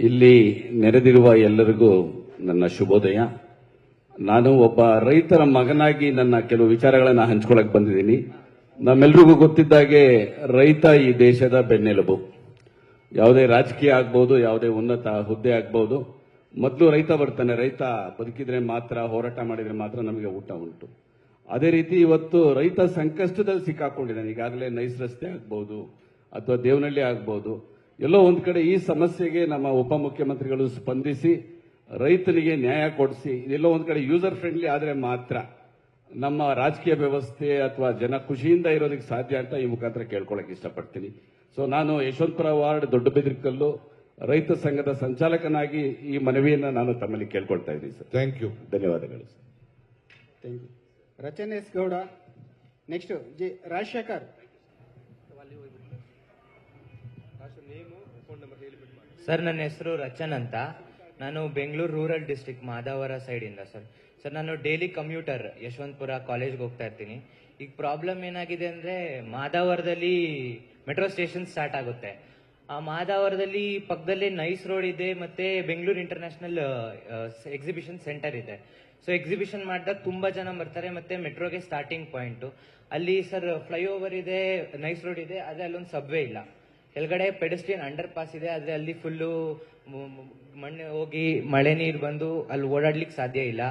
ಇಲ್ಲಿ ನೆರೆದಿರುವ ಎಲ್ಲರಿಗೂ ನನ್ನ ಶುಭೋದಯ. ನಾನು ಒಬ್ಬ ರೈತರ ಮಗನಾಗಿ ನನ್ನ ಕೆಲವು ವಿಚಾರಗಳನ್ನು ಹಂಚ್ಕೊಳ್ಳಕ್ಕೆ ಬಂದಿದ್ದೀನಿ. ನಮ್ಮೆಲ್ರಿಗೂ ಗೊತ್ತಿದ್ದಾಗೆ ರೈತ ಈ ದೇಶದ ಬೆನ್ನೆಲುಬು. ಯಾವುದೇ ರಾಜಕೀಯ ಆಗ್ಬೋದು, ಯಾವುದೇ ಉನ್ನತ ಹುದ್ದೆ ಆಗ್ಬೋದು, ಮೊದಲು ರೈತ ಬರ್ತಾನೆ. ರೈತ ಬದುಕಿದ್ರೆ ಮಾತ್ರ, ಹೋರಾಟ ಮಾಡಿದ್ರೆ ಮಾತ್ರ ನಮಗೆ ಊಟ ಉಂಟು. ಅದೇ ರೀತಿ ಇವತ್ತು ರೈತ ಸಂಕಷ್ಟದಲ್ಲಿ ಸಿಕ್ಕಾಕೊಂಡಿದ್ದಾನೆ. ಈಗಾಗಲೇ ನೈಸ್ ರಸ್ತೆ ಆಗ್ಬೋದು ಅಥವಾ ದೇವನಹಳ್ಳಿ ಆಗ್ಬೋದು, ಎಲ್ಲೋ ಒಂದ್ ಕಡೆ ಈ ಸಮಸ್ಯೆಗೆ ನಮ್ಮ ಉಪಮುಖ್ಯಮಂತ್ರಿಗಳು ಸ್ಪಂದಿಸಿ ರೈತನಿಗೆ ನ್ಯಾಯ ಕೊಡಿಸಿ, ಇದೆಲ್ಲೋ ಒಂದ್ ಕಡೆ ಯೂಸರ್ ಫ್ರೆಂಡ್ಲಿ ಆದ್ರೆ ಮಾತ್ರ ನಮ್ಮ ರಾಜಕೀಯ ವ್ಯವಸ್ಥೆ ಅಥವಾ ಜನ ಖುಷಿಯಿಂದ ಇರೋದಕ್ಕೆ ಸಾಧ್ಯ ಅಂತ ಈ ಮುಖಾಂತರ ಕೇಳ್ಕೊಳಕ್ಕೆ ಇಷ್ಟಪಡ್ತೀನಿ. ಸೊ ನಾನು ಯಶವಂತಪುರ ವಾರ್ಡ್ ದೊಡ್ಡಬೆದರಿಕಲ್ಲು ರೈತ ಸಂಘದ ಸಂಚಾಲಕನಾಗಿ ಈ ಮನವಿಯನ್ನು ನಾನು ತಮ್ಮಲ್ಲಿ ಕೇಳ್ಕೊಳ್ತಾ ಇದ್ದೀನಿ ಸರ್. Thank you. ಧನ್ಯವಾದಗಳು sir. Thank you. Rachan S Gowda. Next G Rajashekar. Sir, ನನ್ನ ಹೆಸರು ರಚನ್ ಅಂತ. ನಾನು ಬೆಂಗಳೂರು ರೂರಲ್ ಡಿಸ್ಟ್ರಿಕ್ಟ್ ಮಾದಾವರ ಸೈಡಿಂದ ಸರ್. ನಾನು ಡೈಲಿ ಕಮ್ಯೂಟರ್ ಯಶವಂತಪುರ ಕಾಲೇಜ್ಗೆ ಹೋಗ್ತಾ ಇರ್ತೀನಿ. ಈಗ ಪ್ರಾಬ್ಲಮ್ ಏನಾಗಿದೆ ಅಂದರೆ, ಮಾದಾವರದಲ್ಲಿ ಮೆಟ್ರೋ ಸ್ಟೇಷನ್ ಸ್ಟಾರ್ಟ್ ಆಗುತ್ತೆ. ಆ ಮಾದಾವರದಲ್ಲಿ ಪಕ್ಕದಲ್ಲೇ ನೈಸ್ ರೋಡ್ ಇದೆ, ಮತ್ತೆ ಬೆಂಗಳೂರು ಇಂಟರ್ನ್ಯಾಷನಲ್ ಎಕ್ಸಿಬಿಷನ್ ಸೆಂಟರ್ ಇದೆ. ಸೊ ಎಕ್ಸಿಬಿಷನ್ ಮಾಡಿದಾಗ ತುಂಬಾ ಜನ ಬರ್ತಾರೆ, ಮತ್ತೆ ಮೆಟ್ರೋಗೆ ಸ್ಟಾರ್ಟಿಂಗ್ ಪಾಯಿಂಟ್ ಅಲ್ಲಿ ಸರ್ ಫ್ಲೈಓವರ್ ಇದೆ, ನೈಸ್ ರೋಡ್ ಇದೆ, ಆದರೆ ಅಲ್ಲೊಂದು ಸಬ್ವೇ ಇಲ್ಲ. ಕೆಳಗಡೆ ಪೆಡೆಸ್ಟ್ರಿಯನ್ ಅಂಡರ್ ಪಾಸ್ ಇದೆ, ಆದರೆ ಅಲ್ಲಿ ಫುಲ್ಲು ಮಣ್ಣು ಹೋಗಿ ಮಳೆ ನೀರು ಬಂದು ಅಲ್ಲಿ ಓಡಾಡ್ಲಿಕ್ಕೆ ಸಾಧ್ಯ ಇಲ್ಲ.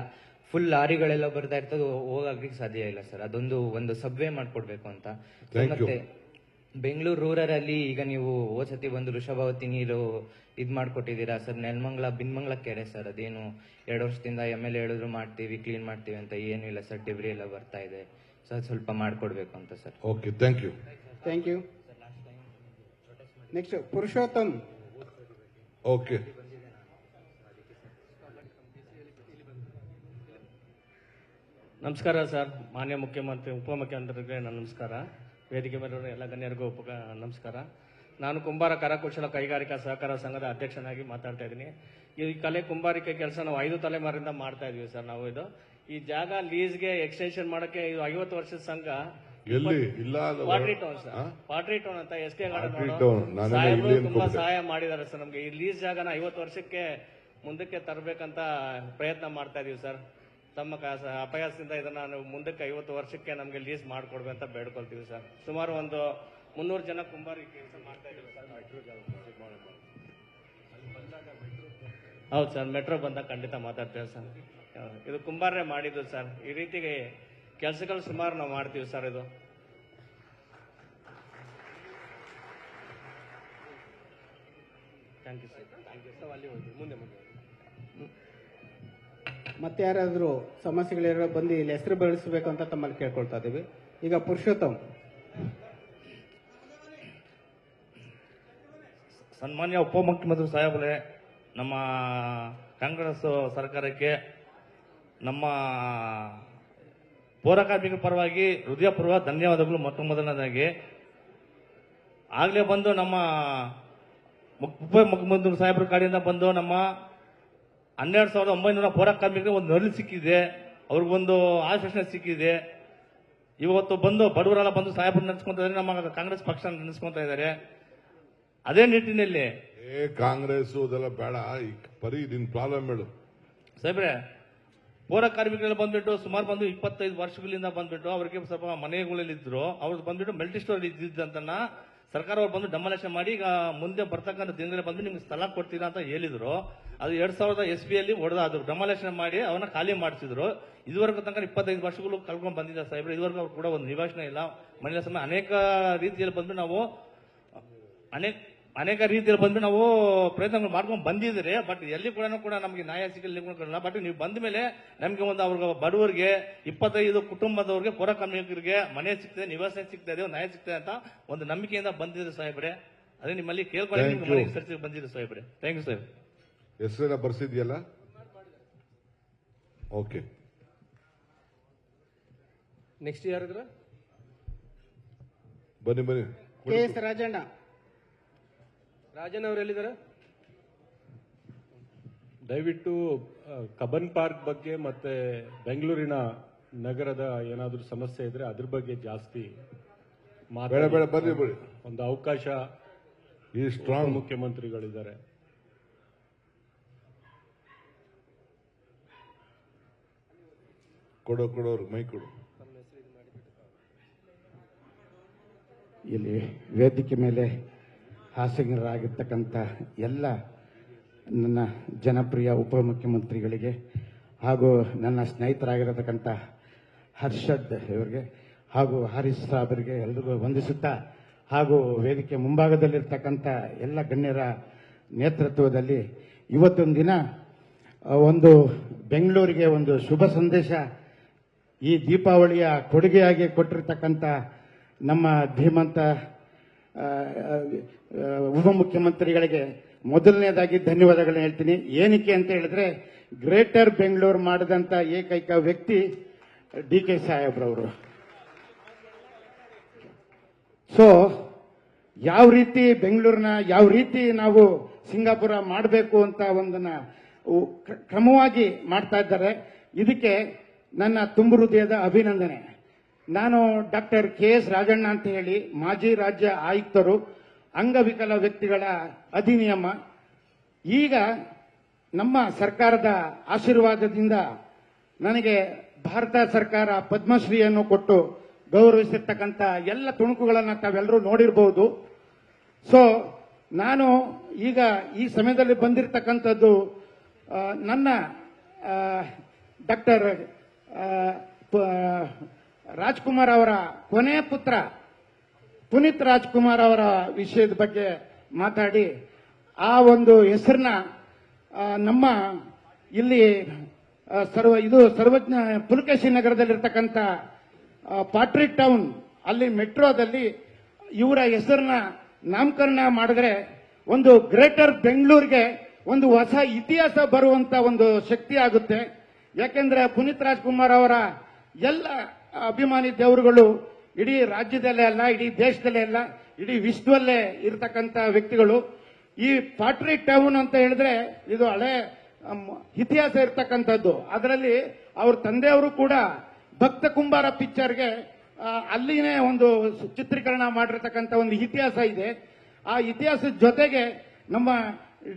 ಫುಲ್ ಲಾರಿಗಳೆಲ್ಲ ಬರ್ತಾ ಇರ್ತದೆ, ಹೋಗಾಗ್ಲಿಕ್ಕೆ ಸಾಧ್ಯ ಇಲ್ಲ ಸರ್. ಒಂದು ಸಬ್ವೇ ಮಾಡ್ಕೊಡ್ಬೇಕು ಅಂತ. ಮತ್ತೆ ಬೆಂಗಳೂರು ರೂರಲ್ ಅಲ್ಲಿ ಈಗ ನೀವು ಹೋದ್ಸತಿ ಒಂದು ವೃಷಭಾವತಿ ನೀರು ಇದ್ ಮಾಡ್ಕೊಟ್ಟಿದ್ದೀರಾ ಸರ್. ನೆಲಮಂಗಲ ಬಿನ್ಮಂಗ್ಲ ಕೆರೆ ಸರ್, ಅದೇನು 2 ವರ್ಷದಿಂದ MLA ಹೇಳಿದ್ರು ಮಾಡ್ತೀವಿ, ಕ್ಲೀನ್ ಮಾಡ್ತೀವಿ ಅಂತ, ಏನೂ ಇಲ್ಲ ಸರ್. ಡಿಬ್ರಿ ಎಲ್ಲ ಬರ್ತಾ ಇದೆ ಸರ್, ಸ್ವಲ್ಪ ಮಾಡ್ಕೊಡ್ಬೇಕು ಅಂತ sir. Okay, thank you. Thank you. Next Purushottam. Okay. ನಮಸ್ಕಾರ ಸರ್. ಮಾನ್ಯ ಮುಖ್ಯಮಂತ್ರಿ, ಉಪಮುಖ್ಯಮಂತ್ರಿಗೆ ನನ್ನ ನಮಸ್ಕಾರ. ವೇದಿಕೆ ಮೇಲೆ ಎಲ್ಲ ಗಣ್ಯರಿಗೂ ನಮಸ್ಕಾರ. ನಾನು ಕುಂಬಾರ ಕರಕುಶಲ ಕೈಗಾರಿಕಾ ಸಹಕಾರ ಸಂಘದ ಅಧ್ಯಕ್ಷನಾಗಿ ಮಾತಾಡ್ತಾ ಇದ್ದೀನಿ. ಈ ಕಲೆ ಕುಂಬಾರಿಕೆ ಕೆಲಸ ನಾವು 5 ತಲೆಮಾರಿಂದ ಮಾಡ್ತಾ ಇದೀವಿ ಸರ್. ನಾವು ಈ ಜಾಗ ಲೀಸ್ಗೆ ಎಕ್ಸ್ಟೆನ್ಷನ್ ಮಾಡಕ್ಕೆ ಇದು 50 ವರ್ಷದ ಸಂಘ. ಎಲ್ಲಿ ಇಲ್ಲ, pottery town sir, pottery town ಅಂತ SK ಗಾರ್ಡನ್ ತುಂಬಾ ಸಹಾಯ ಮಾಡಿದ್ದಾರೆ ಸರ್ ನಮ್ಗೆ. ಈ ಲೀಸ್ ಜಾಗನ 50 ವರ್ಷಕ್ಕೆ ಮುಂದಕ್ಕೆ ತರಬೇಕಂತ ಪ್ರಯತ್ನ ಮಾಡ್ತಾ ಇದೀವಿ ಸರ್. ತಮ್ಮ ಅಪಯಾಸದಿಂದ ಇದನ್ನ ನಾವು ಮುಂದಕ್ಕೆ 50 ವರ್ಷಕ್ಕೆ ನಮಗೆ ಲೀಸ್ ಮಾಡ್ಕೊಡ್ಬೇಕು ಅಂತ ಬೇಡ್ಕೊಳ್ತೀವಿ ಸರ್. ಸುಮಾರು ಒಂದು 300 ಜನ ಕುಂಬಾರಿ ಕೆಲಸ ಮಾಡ್ತಾ ಇದೀವಿ ಸರ್. ಹೌದು ಸರ್, ಮೆಟ್ರೋ ಬಂದಾಗ ಖಂಡಿತ ಮಾತಾಡ್ತೇವೆ ಸರ್. ಇದು ಕುಂಬಾರೇ ಮಾಡಿದ್ದು ಸರ್. ಈ ರೀತಿಗೆ ಕೆಲಸಗಳು ಸುಮಾರು ನಾವು ಮಾಡ್ತೀವಿ ಸರ್. ಇದು ಥ್ಯಾಂಕ್ ಯು ಸರ್. ಅಲ್ಲಿ ಹೋಗಿ ಮುಂದೆ ಮತ್ತೆ ಯಾರಾದರೂ ಸಮಸ್ಯೆಗಳಿರೋ ಬಂದು ಇಲ್ಲಿ ಹೆಸರು ಬೆಳೆಸಬೇಕು ಅಂತ ತಮ್ಮಲ್ಲಿ ಕೇಳ್ಕೊಳ್ತಾ ಇದ್ದೀವಿ. ಈಗ ಪುರುಷೋತ್ತಮ್. ಸನ್ಮಾನ್ಯ ಉಪಮುಖ್ಯಮಂತ್ರಿ ಸಾಹೇಬರೇ, ನಮ್ಮ ಕಾಂಗ್ರೆಸ್ ಸರ್ಕಾರಕ್ಕೆ ನಮ್ಮ ಪೌರ ಕಾರ್ಮಿಕರ ಪರವಾಗಿ ಹೃದಯಪೂರ್ವಕ ಧನ್ಯವಾದಗಳು. ಮೊದಲನೇದಾಗಿ ಆಗ್ಲೇ ಬಂದು ನಮ್ಮ ಉಪಮುಖ್ಯಮಂತ್ರಿ ಸಾಹೇಬರ ಕಡೆಯಿಂದ ಬಂದು ನಮ್ಮ 12,900 ಪೌರ ಕಾರ್ಮಿಕರಿಗೆ ಒಂದು ನರಳು ಸಿಕ್ಕಿದೆ, ಅವ್ರಿಗೊಂದು ಆಶ್ವಾಸನೆ ಸಿಕ್ಕಿದೆ. ಇವತ್ತು ಬಂದು ಬಡವರೆಲ್ಲ ಬಂದು ಸಾಹೇಬರು ನೆನೆಸ್ಕೊಂತ ಇದ್ದಾರೆ, ನಮ್ಮ ಕಾಂಗ್ರೆಸ್ ಪಕ್ಷ ನೆನೆಸ್ಕೊಂತ ಇದ್ದಾರೆ. ಅದೇ ನಿಟ್ಟಿನಲ್ಲಿ ಕಾಂಗ್ರೆಸ್ ಅದೆಲ್ಲ ಬೇಡ, ಈ ಪರಿ ನಿನ್ ಪ್ರಾಬ್ಲಮ್ ಹೇಳು ಸಾಹೇಬ್ರೆ. ಪೌರ ಕಾರ್ಮಿಕರೆಲ್ಲ ಬಂದ್ಬಿಟ್ಟು ಸುಮಾರು ಬಂದು 25 ವರ್ಷಗಳಿಂದ ಬಂದ್ಬಿಟ್ಟು ಅವ್ರಿಗೆ ಸ್ವಲ್ಪ ಮನೆಗಳಲ್ಲಿದ್ರು, ಅವ್ರು ಬಂದ್ಬಿಟ್ಟು ಮಲ್ಟಿ ಸ್ಟೋರ್ ಇದ್ದಿದ್ದಂತ ಸರ್ಕಾರ ಅವ್ರು ಬಂದು ಡಮಲೇಷನ್ ಮಾಡಿ ಈಗ ಮುಂದೆ ಬರ್ತಕ್ಕಂಥ ದಿನಗಳಲ್ಲಿ ಬಂದು ನಿಮ್ಗೆ ಸ್ಥಳ ಕೊಡ್ತೀರಾ ಅಂತ ಹೇಳಿದ್ರು. ಅದು 2000 SB ಅಲ್ಲಿ ಹೊಡೆದ, ಅದು ಡಮಲೇಷನ್ ಮಾಡಿ ಅವನ್ನ ಖಾಲಿ ಮಾಡಿಸಿದ್ರು. ಇದುವರೆಗೂ ತನಕ 25 ವರ್ಷಗಳು ಕಳ್ಕೊಂಡು ಬಂದಿದ್ದಾರೆ ಸಾಹೇಬ್ರೆ. ಇದುವರೆಗೂ ಅವ್ರು ಕೂಡ ಒಂದು ನಿವಾಸನೆ ಇಲ್ಲ, ಮನೆಯ ಸಮಯ ಅನೇಕ ರೀತಿಯಲ್ಲಿ ಬಂದು ನಾವು ಅನೇಕ ರೀತಿಯಲ್ಲಿ ಬಂದು ನಾವು ಪ್ರಯತ್ನಗಳು ಮಾಡ್ಕೊಂಡು ಬಂದಿದ್ರೆ, ಬಟ್ ಎಲ್ಲಿ ಕೂಡ ನಮಗೆ ನ್ಯಾಯ ಸಿಗಲಿಲ್ಲ. ಬಟ್ ನೀವು ಬಂದ ಮೇಲೆ ನಮಗೆ ಒಂದು ಅವ್ರಿಗೆ ಬಡವರಿಗೆ 25 ಕುಟುಂಬದವ್ರಿಗೆ ಪೌರ ಕಾರ್ಮಿಕರಿಗೆ ಮನೆ ಸಿಗ್ತದೆ, ನಿವಾಸ ಸಿಗ್ತದೆ, ನ್ಯಾಯ ಸಿಗ್ತದೆ ಅಂತ ಒಂದು ನಂಬಿಕೆಯಿಂದ ಬಂದಿದೆ ಸಾಹೇಬ್ರೆ. ಅದೇ ನಿಮ್ಮಲ್ಲಿ ಕೇಳ್ಕೊಳ್ಳಿ ಚರ್ಚೆಗೆ ಬಂದಿದೆ ಸಾಹೇಬ್ರೆ. ಥ್ಯಾಂಕ್ ಯು ಸಾಹೇಬ್. ಹೆಸರೆಲ್ಲ ಬರ್ಸಿದ್ಯಲ್ಲ? ಓಕೆ. ನೆಕ್ಸ್ಟ್ ಯಾರಿದ್ರ? ಬನ್ನಿ. KS ರಾಜಣ್ಣ. ರಾಜನ್ ಅವರು ಎಲ್ಲಿದ್ದಾರೆ? ದಯವಿಟ್ಟು ಕಬ್ಬನ್ ಪಾರ್ಕ್ ಬಗ್ಗೆ ಮತ್ತೆ ಬೆಂಗಳೂರಿನ ನಗರದ ಏನಾದರೂ ಸಮಸ್ಯೆ ಇದ್ರೆ ಅದ್ರ ಬಗ್ಗೆ ಜಾಸ್ತಿ ಬೇಡ, ಬರ್ರಿ. ಒಂದು ಅವಕಾಶ ಈ ಸ್ಟ್ರಾಂಗ್ ಮುಖ್ಯಮಂತ್ರಿಗಳಿದ್ದಾರೆ. ಕೊಡೋರು ಮೈ ಕೊಡು. ಇಲ್ಲಿ ವೇದಿಕೆ ಮೇಲೆ ಹಾಸನರಾಗಿರ್ತಕ್ಕಂಥ ಎಲ್ಲ ನನ್ನ ಜನಪ್ರಿಯ ಉಪಮುಖ್ಯಮಂತ್ರಿಗಳಿಗೆ ಹಾಗೂ ನನ್ನ ಸ್ನೇಹಿತರಾಗಿರತಕ್ಕಂಥ ಹರ್ಷದ್ ಇವರಿಗೆ ಹಾಗೂ ಹಾರಿಸ್ ಸಾಹೇಬರಿಗೆ ಎಲ್ರಿಗೂ ವಂದಿಸುತ್ತಾ, ಹಾಗೂ ವೇದಿಕೆ ಮುಂಭಾಗದಲ್ಲಿರ್ತಕ್ಕಂಥ ಎಲ್ಲ ಗಣ್ಯರ ನೇತೃತ್ವದಲ್ಲಿ ಇವತ್ತೊಂದು ದಿನ ಒಂದು ಬೆಂಗಳೂರಿಗೆ ಒಂದು ಶುಭ ಸಂದೇಶ ಈ ದೀಪಾವಳಿಯ ಕೊಡುಗೆಯಾಗಿ ಕೊಟ್ಟಿರ್ತಕ್ಕಂಥ ನಮ್ಮ ಧೀಮಂತ ಉಪಮುಖ್ಯಮಂತ್ರಿಗಳಿಗೆ ಮೊದಲನೇದಾಗಿ ಧನ್ಯವಾದಗಳನ್ನ ಹೇಳ್ತೀನಿ. ಏನಕ್ಕೆ ಅಂತ ಹೇಳಿದ್ರೆ, ಗ್ರೇಟರ್ ಬೆಂಗಳೂರು ಮಾಡಿದಂಥ ಏಕೈಕ ವ್ಯಕ್ತಿ DK ಸಾಹೇಬ್ರವರು. ಸೊ ಯಾವ ರೀತಿ ಬೆಂಗಳೂರಿನ ಯಾವ ರೀತಿ ನಾವು ಸಿಂಗಾಪುರ ಮಾಡಬೇಕು ಅಂತ ಒಂದನ್ನ ಕ್ರಮವಾಗಿ ಮಾಡ್ತಾ ಇದ್ದಾರೆ. ಇದಕ್ಕೆ ನನ್ನ ತುಂಬು ಹೃದಯದ ಅಭಿನಂದನೆ. ನಾನು ಡಾಕ್ಟರ್ KS ರಾಜಣ್ಣ ಅಂತ ಹೇಳಿ ಮಾಜಿ ರಾಜ್ಯ ಆಯುಕ್ತರು, ಅಂಗವಿಕಲ ವ್ಯಕ್ತಿಗಳ ಅಧಿನಿಯಮ. ಈಗ ನಮ್ಮ ಸರ್ಕಾರದ ಆಶೀರ್ವಾದದಿಂದ ನನಗೆ ಭಾರತ ಸರ್ಕಾರ ಪದ್ಮಶ್ರೀಯನ್ನು ಕೊಟ್ಟು ಗೌರವಿಸಿರ್ತಕ್ಕಂಥ ಎಲ್ಲ ತುಣುಕುಗಳನ್ನು ತಾವೆಲ್ಲರೂ ನೋಡಿರಬಹುದು. ಸೊ ನಾನು ಈಗ ಈ ಸಮಯದಲ್ಲಿ ಬಂದಿರತಕ್ಕಂಥದ್ದು ನನ್ನ ಡಾಕ್ಟರ್ ರಾಜ್ಕುಮಾರ್ ಅವರ ಕೊನೆಯ ಪುತ್ರ ಪುನೀತ್ ರಾಜ್ಕುಮಾರ್ ಅವರ ವಿಷಯದ ಬಗ್ಗೆ ಮಾತಾಡಿ, ಆ ಒಂದು ಹೆಸರನ್ನ ನಮ್ಮ ಇಲ್ಲಿ ಸರ್ವಜ್ಞ ಪುಲಕೇಶಿ ನಗರದಲ್ಲಿರ್ತಕ್ಕಂಥ ಪಾಟ್ರಿ ಟೌನ್ ಅಲ್ಲಿ ಮೆಟ್ರೋದಲ್ಲಿ ಇವರ ಹೆಸರನ್ನ ನಾಮಕರಣ ಮಾಡಿದ್ರೆ ಒಂದು ಗ್ರೇಟರ್ ಬೆಂಗಳೂರಿಗೆ ಒಂದು ಹೊಸ ಇತಿಹಾಸ ಬರುವಂತ ಒಂದು ಶಕ್ತಿ ಆಗುತ್ತೆ. ಯಾಕೆಂದ್ರೆ ಪುನೀತ್ ರಾಜ್ಕುಮಾರ್ ಅವರ ಎಲ್ಲ ಅಭಿಮಾನಿ ದೇವರುಗಳು ಇಡೀ ರಾಜ್ಯದಲ್ಲೇ ಅಲ್ಲ, ಇಡೀ ದೇಶದಲ್ಲೇ ಅಲ್ಲ, ಇಡೀ ವಿಶ್ವದಲ್ಲೇ ಇರತಕ್ಕಂತ ವ್ಯಕ್ತಿಗಳು. ಈ ಪಾಟ್ರಿ ಟೌನ್ ಅಂತ ಹೇಳಿದ್ರೆ ಇದು ಹಳೆ ಇತಿಹಾಸ ಇರತಕ್ಕಂಥದ್ದು. ಅದರಲ್ಲಿ ಅವ್ರ ತಂದೆಯವರು ಕೂಡ ಭಕ್ತ ಕುಂಬಾರ ಪಿಕ್ಚರ್ಗೆ ಅಲ್ಲಿನೇ ಒಂದು ಚಿತ್ರೀಕರಣ ಮಾಡಿರ್ತಕ್ಕಂಥ ಒಂದು ಇತಿಹಾಸ ಇದೆ. ಆ ಇತಿಹಾಸದ ಜೊತೆಗೆ ನಮ್ಮ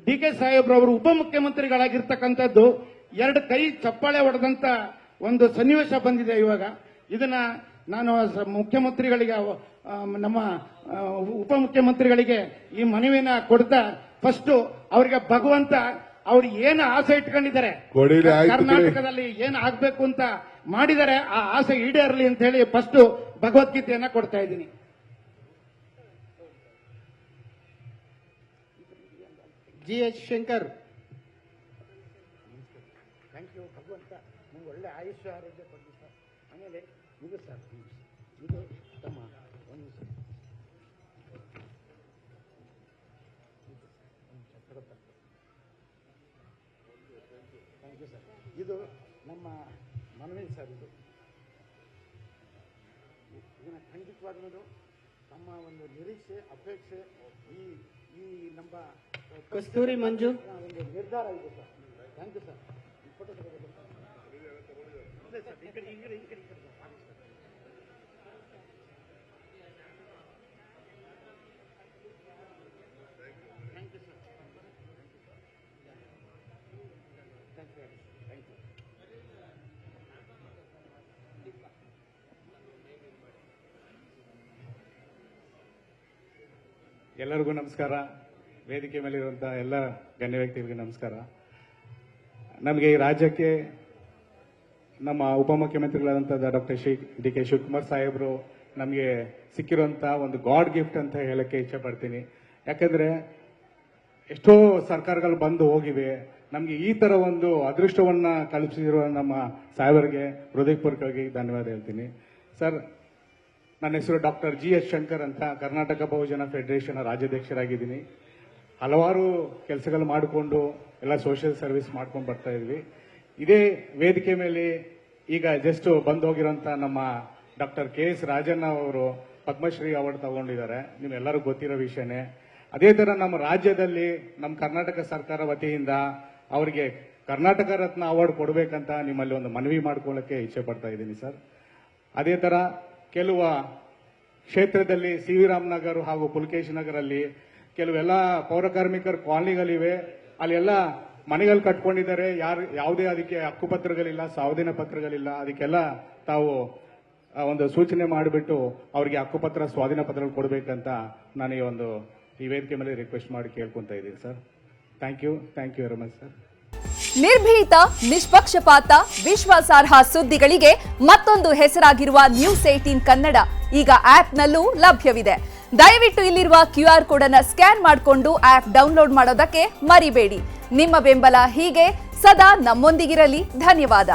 DK ಸಾಹೇಬ್ರವರು ಉಪಮುಖ್ಯಮಂತ್ರಿಗಳಾಗಿರ್ತಕ್ಕಂಥದ್ದು ಎರಡು ಕೈ ಚಪ್ಪಾಳೆ ಹೊಡೆದಂತ ಒಂದು ಸನ್ನಿವೇಶ ಬಂದಿದೆ ಇವಾಗ. ಇದನ್ನ ನಾನು ಮುಖ್ಯಮಂತ್ರಿಗಳಿಗೆ ನಮ್ಮ ಉಪಮುಖ್ಯಮಂತ್ರಿಗಳಿಗೆ ಈ ಮನವಿನ ಕೊಡ್ತಾ, ಫಸ್ಟ್ ಅವರಿಗೆ ಭಗವಂತ ಅವ್ರು ಏನು ಆಸೆ ಇಟ್ಕೊಂಡಿದ್ದಾರೆ, ಕೊಡಿಲಿ, ಆಯ್ತು ಬಿಡಿ. ಕರ್ನಾಟಕದಲ್ಲಿ ಏನು ಆಗ್ಬೇಕು ಅಂತ ಮಾಡಿದರೆ ಆ ಆಸೆ ಈಡೇರಲಿ ಅಂತ ಹೇಳಿ ಫಸ್ಟ್ ಭಗವದ್ಗೀತೆಯನ್ನ ಕೊಡ್ತಾ ಇದ್ದೀನಿ. GH ಶಂಕರ್. ಥ್ಯಾಂಕ್ ಯು ಭಗವಂತ, ನಿಮ್ಗೆ ಒಳ್ಳೆ ಆಯುಷ್ಯ ಆರೋಗ್ಯ ಕೊಡಿ ಸರ್. ಆಮೇಲೆ ಇದು ಸರ್, ಇದು ತಮ್ಮ ಒಂದು ಥ್ಯಾಂಕ್ ಯು ಸರ್. ಇದು ನಮ್ಮ ಮನವಿ ಸರ್. ಇದನ್ನ ಖಂಡಿತವಾಗ್ಲೂ ತಮ್ಮ ಒಂದು ನಿರೀಕ್ಷೆ ಅಪೇಕ್ಷೆ ಈ ನಮ್ಮ ಕಸ್ತೂರಿ ಮಂಜು. ಒಂದು ನಿರ್ಧಾರ ಇದೆ sir. Thank you sir. Photo ತಗೋಬೇಕು ಸರ್. ಈ ಕಡೆ thank you sir. Thank you. Thank you. ಎಲ್ಲರಿಗೂ ನಮಸ್ಕಾರ. ವೇದಿಕೆ ಮೇಲಿರುವಂತಹ ಎಲ್ಲ ಗಣ್ಯ ವ್ಯಕ್ತಿಗಳಿಗೆ ನಮಸ್ಕಾರ. ನಮಗೆ ಈ ರಾಜ್ಯಕ್ಕೆ ನಮ್ಮ ಉಪಮುಖ್ಯಮಂತ್ರಿಗಳಾದಂಥ ಡಾಕ್ಟರ್ DK ಶಿವಕುಮಾರ್ ಸಾಹೇಬರು ನಮಗೆ ಸಿಕ್ಕಿರುವಂತಹ ಒಂದು ಗಾಡ್ ಗಿಫ್ಟ್ ಅಂತ ಹೇಳಕ್ಕೆ ಇಚ್ಛೆ ಪಡ್ತೀನಿ. ಯಾಕಂದ್ರೆ ಎಷ್ಟೋ ಸರ್ಕಾರಗಳು ಬಂದು ಹೋಗಿವೆ, ನಮಗೆ ಈ ತರ ಒಂದು ಅದೃಷ್ಟವನ್ನ ಕಲ್ಪಿಸಿರುವ ನಮ್ಮ ಸಾಹೇಬರಿಗೆ ಹೃದಯಪೂರ್ವಕವಾಗಿ ಧನ್ಯವಾದ ಹೇಳ್ತೀನಿ. ಸರ್, ನನ್ನ ಹೆಸರು ಡಾಕ್ಟರ್ GH ಶಂಕರ್ ಅಂತ, ಕರ್ನಾಟಕ ಬಹುಜನ ಫೆಡರೇಷನ್ ರಾಜ್ಯಾಧ್ಯಕ್ಷರಾಗಿದ್ದೀನಿ. ಹಲವಾರು ಕೆಲಸಗಳು ಮಾಡಿಕೊಂಡು ಎಲ್ಲ ಸೋಷಿಯಲ್ ಸರ್ವಿಸ್ ಮಾಡ್ಕೊಂಡು ಬರ್ತಾ ಇದ್ವಿ. ಇದೇ ವೇದಿಕೆ ಮೇಲೆ ಈಗ ಜಸ್ಟ್ ಬಂದು ಹೋಗಿರೋಂಥ ನಮ್ಮ ಡಾಕ್ಟರ್ KS ರಾಜಣ್ಣ ಅವರು ಪದ್ಮಶ್ರೀ ಅವಾರ್ಡ್ ತಗೊಂಡಿದ್ದಾರೆ, ನಿಮ್ಮೆಲ್ಲರಿಗೂ ಗೊತ್ತಿರೋ ವಿಷಯನೇ. ಅದೇ ತರ ನಮ್ಮ ರಾಜ್ಯದಲ್ಲಿ ನಮ್ಮ ಕರ್ನಾಟಕ ಸರ್ಕಾರ ವತಿಯಿಂದ ಅವರಿಗೆ ಕರ್ನಾಟಕ ರತ್ನ ಅವಾರ್ಡ್ ಕೊಡಬೇಕಂತ ನಿಮ್ಮಲ್ಲಿ ಒಂದು ಮನವಿ ಮಾಡ್ಕೊಳ್ಳಕ್ಕೆ ಇಚ್ಛೆ ಪಡ್ತಾ ಇದ್ದೀನಿ ಸರ್. ಅದೇ ತರ ಕೆಲವು ಕ್ಷೇತ್ರದಲ್ಲಿ CV ರಾಮನಗರ್ ಹಾಗೂ ಪುಲಕೇಶಿ ನಗರಲ್ಲಿ ಕೆಲವೆಲ್ಲ ಪೌರಕಾರ್ಮಿಕರ ಕಾಲನಿಗಳಿವೆ. ಅಲ್ಲೆಲ್ಲ ಮನೆಗಳು ಕಟ್ಕೊಂಡಿದ್ದಾರೆ, ಯಾವುದೇ ಅದಕ್ಕೆ ಹಕ್ಕುಪತ್ರಗಳಿಲ್ಲ, ಸಾವಧಿನ ಪತ್ರಗಳಿಲ್ಲ. ಅದಕ್ಕೆಲ್ಲ ತಾವು ಒಂದು ಸೂಚನೆ ಮಾಡಿಬಿಟ್ಟು ಅವರಿಗೆ ಹಕ್ಕುಪತ್ರ, ಸ್ವಾಧೀನ ಪತ್ರಗಳು ಕೊಡಬೇಕಂತ ನಾನು ಈ ವೇದಿಕೆ ಮೇಲೆ ರಿಕ್ವೆಸ್ಟ್ ಮಾಡಿ ಕೇಳ್ಕೊಂತ ಇದ್ದೀನಿ sir. Thank you very much sir. ನಿರ್ಭೀತ, ನಿಷ್ಪಕ್ಷಪಾತ, ವಿಶ್ವಾಸಾರ್ಹ ಸುದ್ದಿಗಳಿಗೆ ಮತ್ತೊಂದು ಹೆಸರಾಗಿರುವ ನ್ಯೂಸ್ 18 ಕನ್ನಡ ಈಗ ಆಪ್ನಲ್ಲೂ ಲಭ್ಯವಿದೆ. ದಯವಿಟ್ಟು ಇಲ್ಲಿರುವ QR ಕೋಡ್ ಅನ್ನು ಸ್ಕ್ಯಾನ್ ಮಾಡಿಕೊಂಡು ಆಪ್ ಡೌನ್ಲೋಡ್ ಮಾಡೋದಕ್ಕೆ ಮರಿಬೇಡಿ. ನಿಮ್ಮ ಬೆಂಬಲ ಹೀಗೆ ಸದಾ ನಮ್ಮೊಂದಿಗಿರಲಿ. ಧನ್ಯವಾದ.